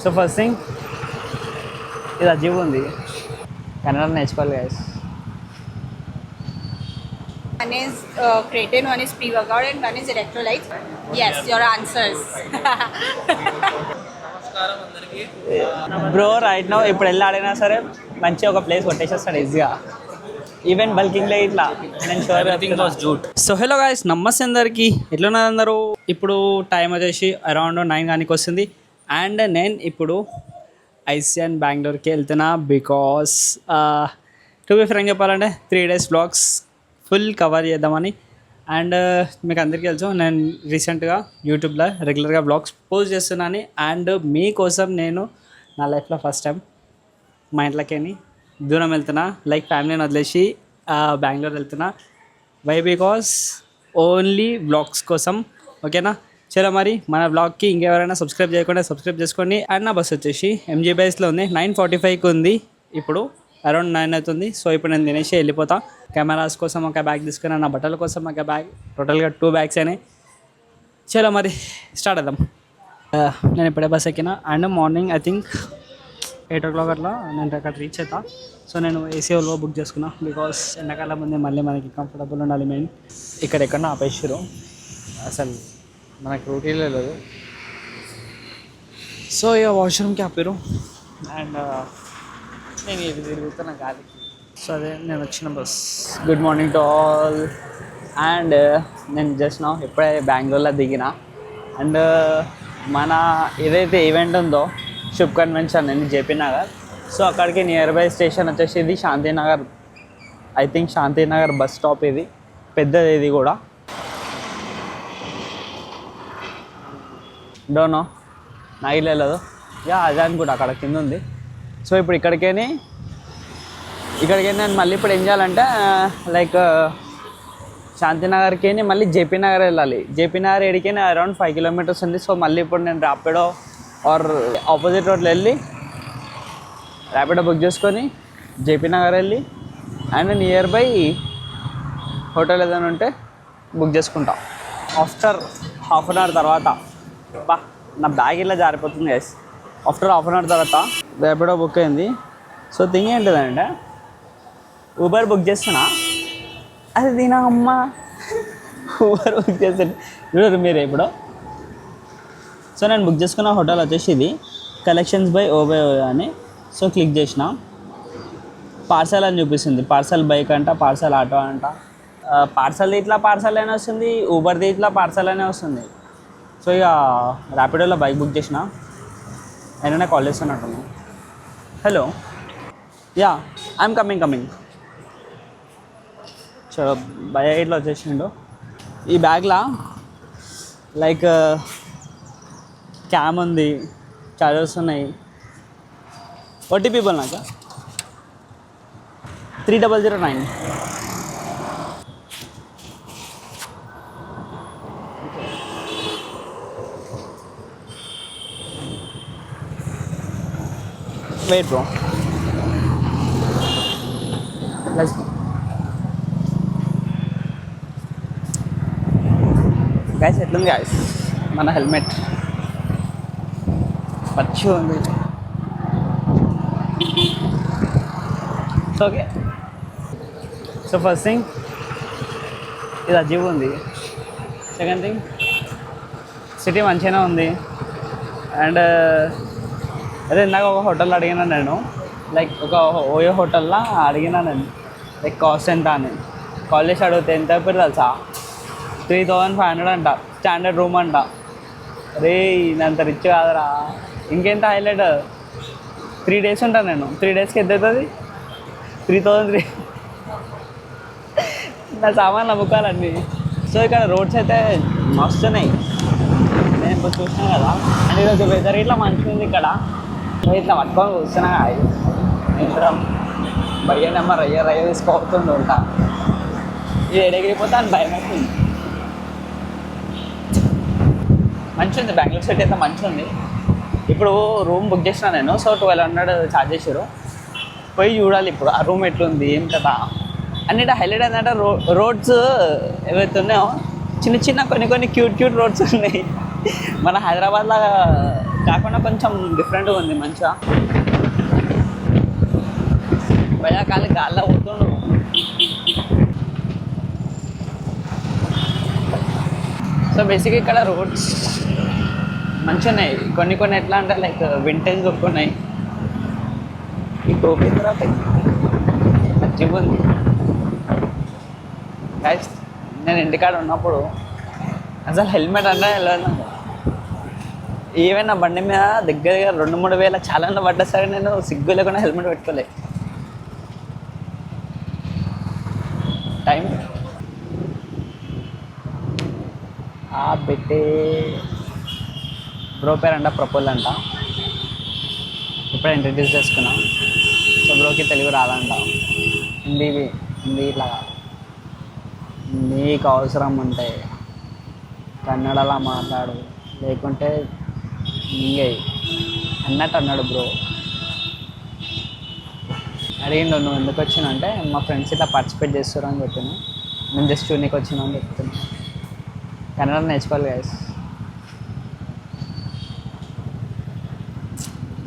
So first thing ఇది అజీబ్ ఉంది, కన్నడ నేర్చుకోవాలి guys. One is creatine, one is pre-workout, and one is electrolytes. Yes, your answers. Bro right no ఇప్పుడు వెళ్ళి ఆడినా సరే మంచిగా ఒక ప్లేస్ కొట్టేసేస్తాడు ఈజీగా, ఈవెన్ బల్కింగ్లో ఇట్లా నేను షూర్. సో హలో గాయస్, నమస్తే అందరికి, ఎట్లున్నారు అందరూ? ఇప్పుడు టైం వచ్చేసి అరౌండ్ 9 కానీ వస్తుంది. అండ్ నేను ఇప్పుడు ఐసిఎన్ బెంగళూరుకి వెళ్తున్నా బికాస్ టు బి ఫ్రాంక్ చెప్పాలంటే 3 days బ్లాగ్స్ ఫుల్ కవర్ చేద్దామని. అండ్ మీకు అందరికీ తెలుసు నేను రీసెంట్గా యూట్యూబ్లో రెగ్యులర్గా బ్లాగ్స్ పోస్ట్ చేస్తున్నాను. అండ్ మీకోసం నేను నా లైఫ్లో ఫస్ట్ టైం మా ఇంట్లోకి దూరం వెళ్తున్నా, లైక్ ఫ్యామిలీని వదిలేసి బెంగళూరు వెళ్తున్నా. వై? బికాస్ ఓన్లీ బ్లాగ్స్ కోసం. ఓకేనా? చలో మరి మన బ్లాగ్కి ఇంకెవరైనా సబ్స్క్రైబ్ చేయకుండా సబ్స్క్రైబ్ చేసుకోండి. అండ్ నా బస్ వచ్చేసి ఎంజీ బైస్లో ఉంది, 9:45కి ఉంది, ఇప్పుడు అరౌండ్ 9 అవుతుంది. సో ఇప్పుడు నేను తినేసి వెళ్ళిపోతా. కెమెరాస్ కోసం ఒక బ్యాగ్ తీసుకున్నాను, నా బట్టల కోసం ఒక బ్యాగ్, టోటల్గా 2 bags అయినాయి. చలో మరి స్టార్ట్ అవుదాం. నేను ఇప్పుడే బస్ ఎక్కిన. And morning I think 8 o'clock అట్లా నేను అక్కడ రీచ్ అవుతా. సో నేను ఏసీ ఓల్వో బుక్ చేసుకున్నా బికాస్ ఎండాకాలం ముందే మళ్ళీ మనకి కంఫర్టబుల్ ఉండాలి. మెయిన్ ఇక్కడ ఎక్కడన్నా ఆపేసారు, అసలు మనకు రూటీలో లేదు. సో ఇక వాష్రూమ్కి ఆపారు. అండ్ నేను ఇది తిరుగుతున్నా గాలికి. సో అదే నేను వచ్చిన bus. Good morning to all. And నేను జస్ట్ నా ఇప్పుడే బెంగళూరులో దిగిన. అండ్ మన ఏదైతే ఈవెంట్ ఉందో శుభ్ కన్వెన్షన్ అని జేపీ నగర్, సో అక్కడికి నియర్ బై స్టేషన్ వచ్చేసి ఇది Shantinagar. I think Shantinagar bus stop ఇది, పెద్దది ఇది కూడా. డోనో నాకు లేదు, యా అదే అనుకుంటా, అక్కడ కింద ఉంది. సో ఇప్పుడు ఇక్కడికైనా నేను మళ్ళీ ఇప్పుడు ఏం చేయాలంటే లైక్ శాంతినగర్కి మళ్ళీ జేపీ నగర్ వెళ్ళాలి. జేపీ నగర్ ఏడికైనా అరౌండ్ 5 kilometers ఉంది. సో మళ్ళీ ఇప్పుడు నేను ర్యాపిడో ఆర్ ఆపోజిట్ రోడ్లో వెళ్ళి ర్యాపిడో బుక్ చేసుకొని జేపీ నగర్ వెళ్ళి అండ్ నియర్ బై హోటల్ ఏదైనా ఉంటే బుక్ చేసుకుంటా. ఆఫ్టర్ హాఫ్ అన్ అవర్ తర్వాత బా నా బ్యాగ్ ఇలా జారిపోతుంది guys. After half an hour తర్వాత ర్యాపిడో బుక్ అయింది. సో థింగ్ ఏంటిదంటే ఊబర్ బుక్ చేస్తున్నా, అది దీనా అమ్మ ఊబర్ బుక్ చేస్తాను చూడరు మీరు ఇప్పుడు. సో నేను బుక్ చేసుకున్న హోటల్ వచ్చేసి ఇది కలెక్షన్స్ బై ఓబే అని. సో క్లిక్ చేసిన, పార్సల్ అని చూపిస్తుంది. పార్సల్ బైక్ అంట, పార్సల్ ఆటో అంట. పార్సల్ది ఇట్లా పార్సల్ అయినా వస్తుంది, ఊబర్ది ఇట్లా పార్సల్ అయినా వస్తుంది. సో ఇక ర్యాపిడోలో బైక్ బుక్ చేసిన. అయినా కాల్ చేస్తున్నట్టు. Hello, yeah I'm coming. చలో భయ ఇట్లా వచ్చేసిండు. ఈ బ్యాగ్లో లైక్ క్యామ్ ఉంది, చార్జర్స్ ఉన్నాయి. ఓటీపీ బోల్నాక 3009. Wait bro, let's go. Guys ఎట్లుంది గైస్ మన హెల్మెట్? పచ్చి ఉంది. So okay, so first thing ఇది అజీబ్ ఉంది. సెకండ్ థింగ్ సిటీ మంచిగానే ఉంది. అండ్ అదే ఇందాక ఒక హోటల్ అడిగినా నేను, లైక్ ఒక ఓయో హోటల్లో అడిగినా నేను లైక్ కాస్ట్ ఎంత అని. కాల్ చేసి అడిగితే ఎంత అయిపోయి తెలుసా? 3500 అంట, స్టాండర్డ్ రూమ్ అంట. రే ఇంత రిచ్ కాదురా. ఇంకెంత హైలైట్, 3 days ఉంటాను నేను. 3 daysకి ఎంత అవుతుంది? 3000. నా సామాన్లు అమ్ముకోవాలండి. సో ఇక్కడ రోడ్స్ అయితే మస్తున్నాయి, నేను ఇప్పుడు చూసినా కదా. అండ్ ఈరోజు వెదర్ ఇట్లా మంచిగా ఉంది ఇక్కడ. ఇట్లా పట్టుకొని కూర్చున్నా ఇద్దరం భయ్య నెంబర్ రయ్య తీసుకోబోతుంది ఉంటా. ఇది ఎడగిరిపోతా అని భయం అవుతుంది. మంచిగా ఉంది బెంగళూరు సిటీ అయితే, మంచిగా ఉంది. ఇప్పుడు రూమ్ బుక్ చేసిన నేను. సో 1200 ఛార్జ్ చేసారు. పోయి చూడాలి ఇప్పుడు ఆ రూమ్ ఎట్లుంది ఏం కదా. అన్నిటి హైలైట్ ఏంటంటే రోడ్స్ ఏవైతే ఉన్నాయో చిన్న చిన్న కొన్ని క్యూట్ రోడ్స్ ఉన్నాయి. మన హైదరాబాద్లో కాకుండా కొంచెం డిఫరెంట్గా ఉంది మంచిగా. భయా కాలి గాల్లో పోతుండు. సో బేసిక్గా ఇక్కడ రోడ్స్ మంచిగా ఉన్నాయి. కొన్ని ఎట్లా అంటే లైక్ వింటేజ్ లుక్ ఉన్నాయి. ఈ టోపీ తర్వాత మంచిగా ఉంది. గైస్ నేను ఇంటికాడ ఉన్నప్పుడు అసలు హెల్మెట్ అంటే వెళ్ళాను. ఈవెన్ నా బండి మీద దగ్గరగా 2-3 వేల చాలానే పడ్డా సరే నేను సిగ్గు లేకుండా హెల్మెట్ పెట్టుకోలే. టైం పెట్టే బ్రో పేరు అంట ప్రపోజ్ అంట. ఇప్పుడే ఇంట్రడ్యూస్ చేసుకున్నా. సో బ్రోకి తెలుగు రాదంట, హిందీ ఇట్లా కాదు. నీకు అవసరం ఉంటే కన్నడలా మాట్లాడు, లేకుంటే ఇంగే అన్నట్టు అన్నాడు బ్రో. అడిగిండు నువ్వు ఎందుకు వచ్చినా అంటే మా ఫ్రెండ్స్ ఇట్లా పార్టిసిపేట్ చేస్తారు అని చెప్పాను. నేను జస్ట్ చూడనీకి వచ్చినా అని చెప్తున్నా. కన్నడ నేర్చుకోవాలి గైస్.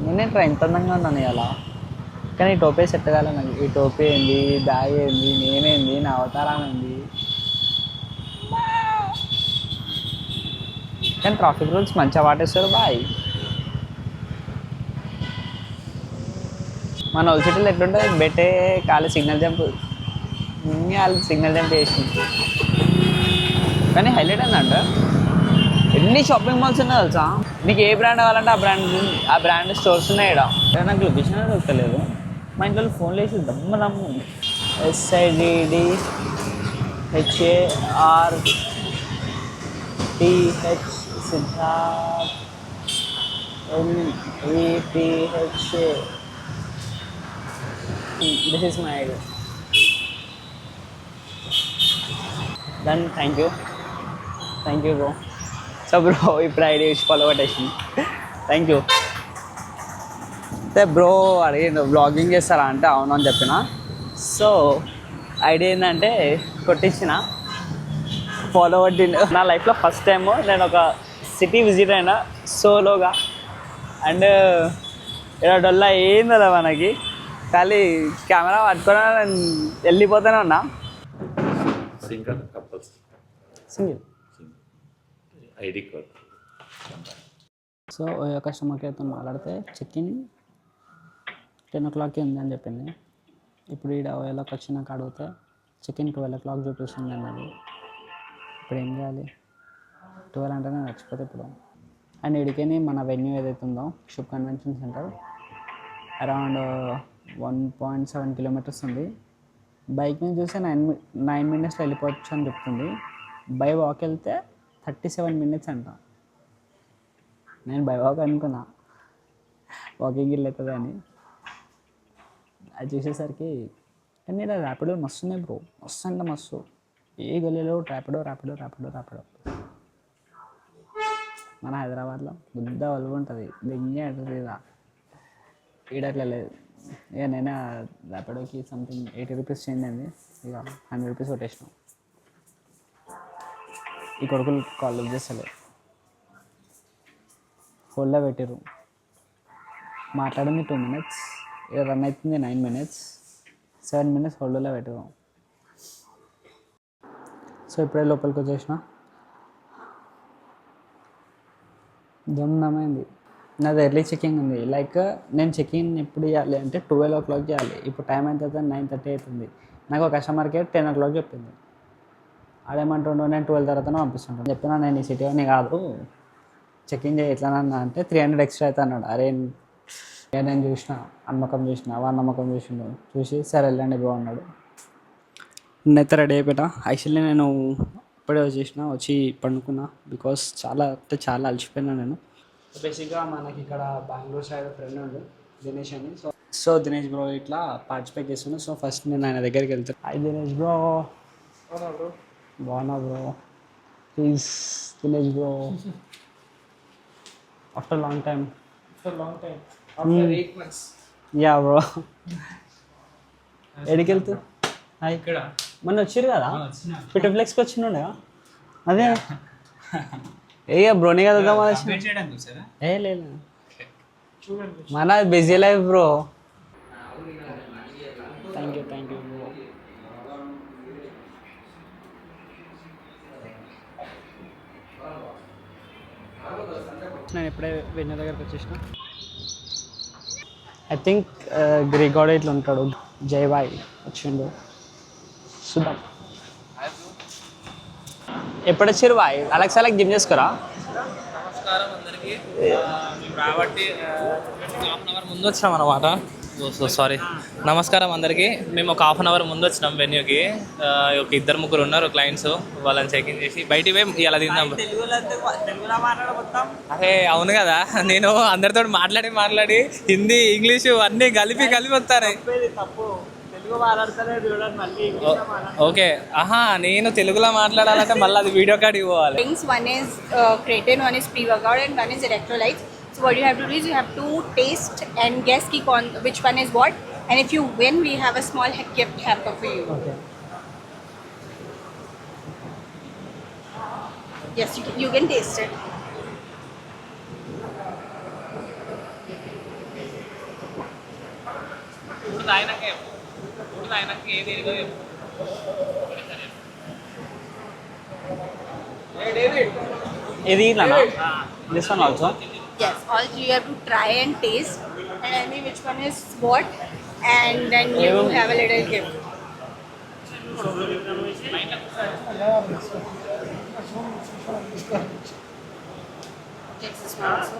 నేనేంట్రా ఇంత అందంగా ఉన్నాను ఇలా, కానీ ఈ టోపీ సెట్ కాలే నాకు. ఈ టోపీ ఏంది, బ్యాగ్ ఏంది, నేనేంది, నా అవతారం ఏంది. కానీ ట్రాఫిక్ రూల్స్ మంచిగా పాటిస్తారు బాయ్. మన ఓల్డ్ సిటీలో ఎట్లుంటుంది, బెట్టే కాలి సిగ్నల్ జంప్, వాళ్ళు సిగ్నల్ జంప్ చేసింది. కానీ హైలైట్ ఏంటంట ఎన్ని షాపింగ్ మాల్స్ ఉన్నాయి తెలుసా. నీకు ఏ బ్రాండ్ కావాలంటే ఆ బ్రాండ్ స్టోర్స్ ఉన్నాయి ఇక్కడ. నాకు లొకేషన్ దొరకలేదు. మా ఇంట్లో ఫోన్లో వేసి దమ్ము SIDD HARTH Siddharth LEPHA. This is my idea. Done. Thank you bro. So bro ఇప్పుడు ఐడియా ఇచ్చి ఫాలో కొట్టేసింది. Thank you. అయితే బ్రో అడిగిండు బ్లాగింగ్ చేస్తారా అంటే అవును అని చెప్పిన. సో ఐడియా ఏంటంటే కొట్టించిన, ఫాలో కొట్టిండు. నా లైఫ్లో ఫస్ట్ టైము నేను ఒక సిటీ విజిట్ అయినా సోలోగా. అండ్ ఇక్కడ డొల్లా ఏంది కదా మనకి, ఖాళీ కెమెరా పట్టుకొని నేను వెళ్ళిపోతూనే ఉన్నా. Single ID code. So customer కేర్తో మాట్లాడితే చెక్-ఇన్ 10 o'clockకి ఉంది అని చెప్పింది. ఇప్పుడు ఈడ ఓయోలోకి వచ్చినాక అడిగితే చెక్-ఇన్ 12 o'clock చూపిస్తుంది అన్నది. ఇప్పుడు ఏం చేయాలి? 12 అంటే నేను చచ్చిపోతే ఇప్పుడు. అండ్ ఇడికేని మన వెన్యూ ఏదైతే ఉందో షుప్ కన్వెన్షన్ సెంటర్ అరౌండ్ 1.7 kilometers ఉంది. బైక్ మీద చూస్తే 9 minutesలో వెళ్ళిపోవచ్చు అని చెప్తుంది. బై వాక్ వెళ్తే 37 minutes అంట. నేను బై వాక్ అనుకున్నా, వాకింగ్ వెళ్ళవుతుంది అని. అది చూసేసరికి కానీ ఇలా ర్యాపిడో మస్తు ఉన్నాయి బ్రో, మస్తు అంటే మస్తు. ఏ గల్లీలో ర్యాపిడో. మన హైదరాబాద్లో బుద్ధ వలుగు ఉంటుంది, దెంగే అంటుంది ఇలా. ఈడట్లా లేదు. ఇక నేను ర్యాపిడోకి సంథింగ్ 80 rupees చేంజ్ అయింది. ఇక 100 rupees కొట్టేసినాం. ఈ కొడుకులు కాల్ చేస్తలే, హోల్డ్లో పెట్టారు. మాట్లాడింది 2 minutes, ఇక రన్ అవుతుంది 9 minutes, 7 minutes హోల్డ్లో పెట్టారు. సో ఇప్పుడే లోపలికి వచ్చేసిన. దమ్మైంది. నాది ఎర్లీ చెకింగ్ ఉంది. లైక్ నేను చెకింగ్ ఎప్పుడు చేయాలి అంటే 12 o'clock చేయాలి. ఇప్పుడు టైం ఎంత అవుతుంది, 9:30 అవుతుంది. నాకు ఒక కస్టమర్ కేర్ 10 o'clock చెప్పింది. ఆడేమంటుండో నేను 12 తర్వాతనే పంపిస్తుంటాను. చెప్పినా నేను ఈ సిటీ అని కాదు, చెకింగ్ చేయి ఎట్లనన్నా అంటే 300 extra అవుతా అన్నాడు. అరే నేను చూసిన నమ్మకం చూసిన, వాడి నమ్మకం చూసి సరే వెళ్ళండి బ్రో అన్నాడు. నేనైతే రెడీ అయిపోయినా. యాక్చువల్లీ నేను ఇప్పుడే వచ్చి పండుకున్నా. బికాస్ చాలా చాలా అలసిపోయినా నేను. బేసిక్గా మనకి ఇక్కడ బెంగళూరు సైడ్ ఫ్రెండ్ ఉండు దినేష్ అని. సో దినేష్ బ్రో ఇట్లా పార్టిసిపేట్ చేస్తున్నాను. సో ఫస్ట్ నేను ఆయన దగ్గరికి వెళ్తాను. Hi Dinesh bro. బాగున్నా bro. Please Dinesh bro. After long time. After 8 months. Yeah bro. ఎడికి వెళ్తూ? హాయ్. ఇక్కడ మొన్న వచ్చారు కదా, ఫిటోఫ్లెక్స్కి వచ్చిండే. అదే ఏ బ్రోని కదా ఏ లేదు మన busy life bro. Thank you bro. నేను ఎప్పుడే వెన్న దగ్గరకు వచ్చేసిన. ఐ థింక్ గ్రిగోడ ఇట్లా ఉంటాడు. జయబాయ్ వచ్చిండు. చూద్దాం ఎప్పుడు వచ్చారు బాయ్. అలెక్సాలకు జిమ్ చేసుకోరా. నమస్కారం అందరికీ. మేము రాబట్టి హాఫ్ అన్ అవర్ ముందు వచ్చినాం అనమాట. సారీ, నమస్కారం అందరికీ. మేము ఒక హాఫ్ అన్ అవర్ ముందు వచ్చినాం వెన్యూకి. ఒక ఇద్దరు ముగ్గురు ఉన్నారు క్లయింట్స్, వాళ్ళని చెకింగ్ చేసి బయటికి పోయి ఇలా తిందాం. అరే అవును కదా, నేను అందరితో మాట్లాడి హిందీ ఇంగ్లీషు అన్నీ కలిపి వస్తాను. ఓకే, ఆహా నేను తెలుగులో మాట్లాడాలంటే మళ్ళీ అది వీడియో కాడికి పోవాలి. Drinks, one is creatine, one is pre-workout, and one is electrolytes. So what you have to do is you have to taste and guess which one is what. And if you win, we have a small gift hamper for you. Okay Yes, you can taste it. ఇది ఇట్లానా. This one also. Yes, all you have to try and taste and tell me which one is what, and then you have a little gift. Yes, this one also.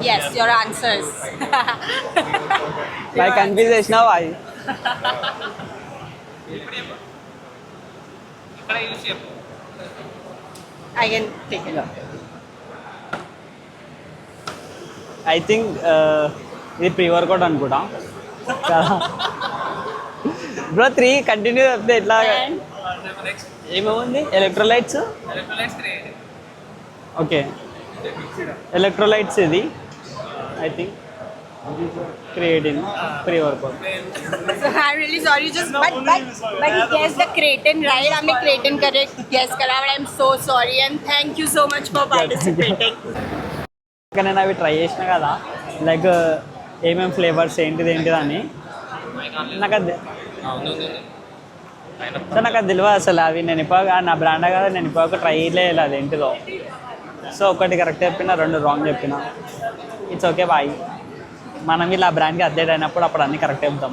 Yes, your answers. బాయ్ confuse చేసినావు బాయ్. I can take it. I think ఇది pre workout అనుకుంటా bro. 3 continue చెప్తే ఎట్లా. And ఏమేముంది. Electrolytes. Okay electrolytes ఇది I think creatine pre workout. so I'm really sorry, but he guessed the creatine right. I'm a creatine correct guess kara, but I'm so sorry and thank you so much for participating. ఇంకా నేను అవి try చేసిన కదా, like ఏమేమి flavours ఏంటిది అని నాకు అది నాకు అది తెలియదు అసలు. అవి నేను ఇప్పుడు నా బ్రాండ్ కదా, నేను ఇప్పుడు ట్రై చేయలేదు అది ఏంటిదో. సో ఒకటి కరెక్ట్ చెప్పిన, 2 రాంగ్ చెప్పిన. It's okay boy. మనం ఇలా బ్రాండ్కి అప్డేట్ అయినప్పుడు అప్పుడు అన్నీ కరెక్ట్ చెప్తాం.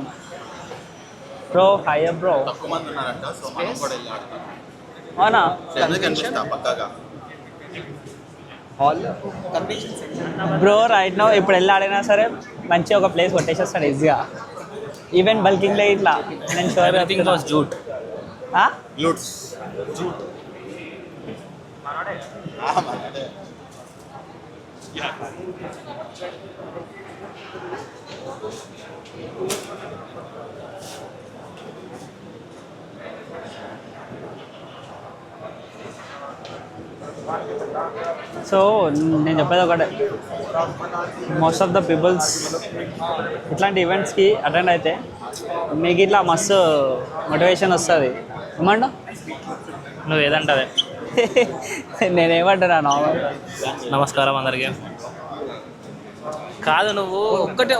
Bro hi bro. అవునా బ్రో. రైట్ నో ఇప్పుడు వెళ్ళి ఆడినా సరే మంచిగా ఒక ప్లేస్ కొట్టేసేస్తాడు ఈజీగా. ఈవెన్ బల్కింగ్లో ఇట్లా నేను షూర్. జూట్ సో నేను చెప్పేది ఒకటే, మోస్ట్ ఆఫ్ ద పీపుల్స్ ఇట్లాంటి ఈవెంట్స్కి అటెండ్ అయితే మీకు ఇట్లా మస్తు మోటివేషన్ వస్తుంది. ఏమంటావు నువ్వు ఏదంటావే. నేనేమంటున్నా నార్మల్. నమస్కారం అందరికీ. కాదు నువ్వు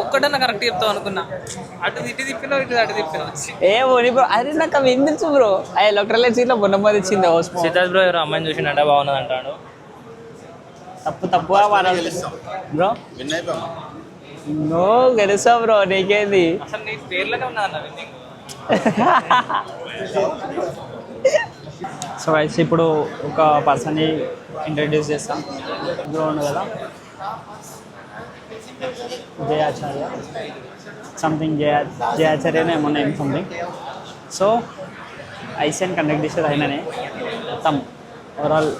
ఒక్కటన్నా కరెక్ట్ చెప్తావు అనుకున్నా. అటు తిప్పినావు, అటు తిప్పినావు. ఏ ఓని బ్రో, అరే నాకు అవి ఎందుకు బ్రో. ఆ ఎలక్ట్రోలైట్స్ ఇట్లా మొన్న ఇచ్చింది. సిద్ధార్థ్ బ్రో ఎవరు అమ్మాయిని చూసిండ బాగున్నది అంటాడు. తప్పుగా మాట్లాడు బ్రో. నో గెలుసా బ్రో, నీకేంది. అసలు నీ పేర్లోనే ఉన్నదన్న విన్నింగ్. సో అయితే ఇప్పుడు ఒక పర్సన్ని ఇంట్రడ్యూస్ చేస్తాం. బ్రో ఉంది కదా, జయాచార్య సంథింగ్, జయాచార్యనే ఏమన్నా సంథింగ్. సో ఐసీఎన్ కండక్ట్ చేసేది అయిననే మొత్తం ఓవరాల్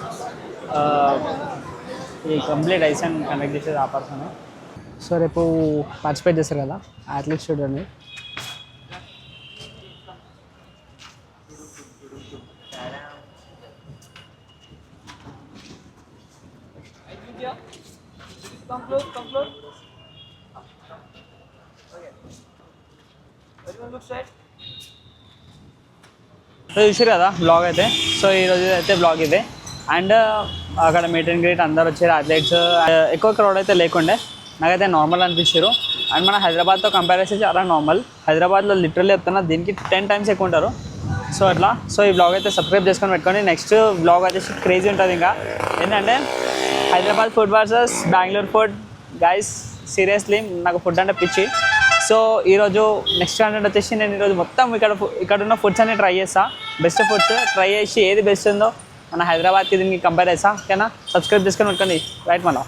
ఈ కంప్లీట్ ఐసీఎన్ కండక్ట్ చేసేది ఆ పర్సన్. సో రేపు పార్టిసిపేట్ చేస్తారు కదా అథ్లెట్స్ చూడండి. Conclude. Okay. Everyone look straight. So చూసారు కదా బ్లాగ్ అయితే. సో ఈరోజు అయితే బ్లాగ్ ఇదే. అండ్ అక్కడ మీట్ అండ్ గ్రీట్ అందరు వచ్చారు అథ్లెట్స్. ఎక్కువ క్రౌడ్ అయితే లేకుండే, నాకైతే నార్మల్ అనిపించారు. అండ్ మన హైదరాబాద్తో కంపేర్ చేస్తే చాలా నార్మల్. హైదరాబాద్లో లిటరల్లీ చెప్తున్నా దీనికి 10 times ఎక్కువ ఉంటారు. సో అట్లా. సో ఈ బ్లాగ్ అయితే సబ్స్క్రైబ్ చేసుకొని పెట్టుకోండి. నెక్స్ట్ బ్లాగ్ వచ్చేసి క్రేజీ ఉంటుంది. ఇంకా ఏంటంటే Hyderabad food versus Bengaluru food. Guys seriously నాకు ఫుడ్ అంటే పిచ్చి. సో ఈరోజు నెక్స్ట్ కంటెంట్ వచ్చేసి నేను ఈరోజు మొత్తం ఇక్కడ ఉన్న ఫుడ్స్ అన్ని ట్రై చేస్తాను. బెస్ట్ ఫుడ్స్ ట్రై చేసి ఏది బెస్ట్ ఉందో మన హైదరాబాద్కి దీనికి కంపేర్ చేస్తా. ఓకేనా? సబ్స్క్రైబ్ చేసుకొని పెట్టుకోండి. రైట్ మన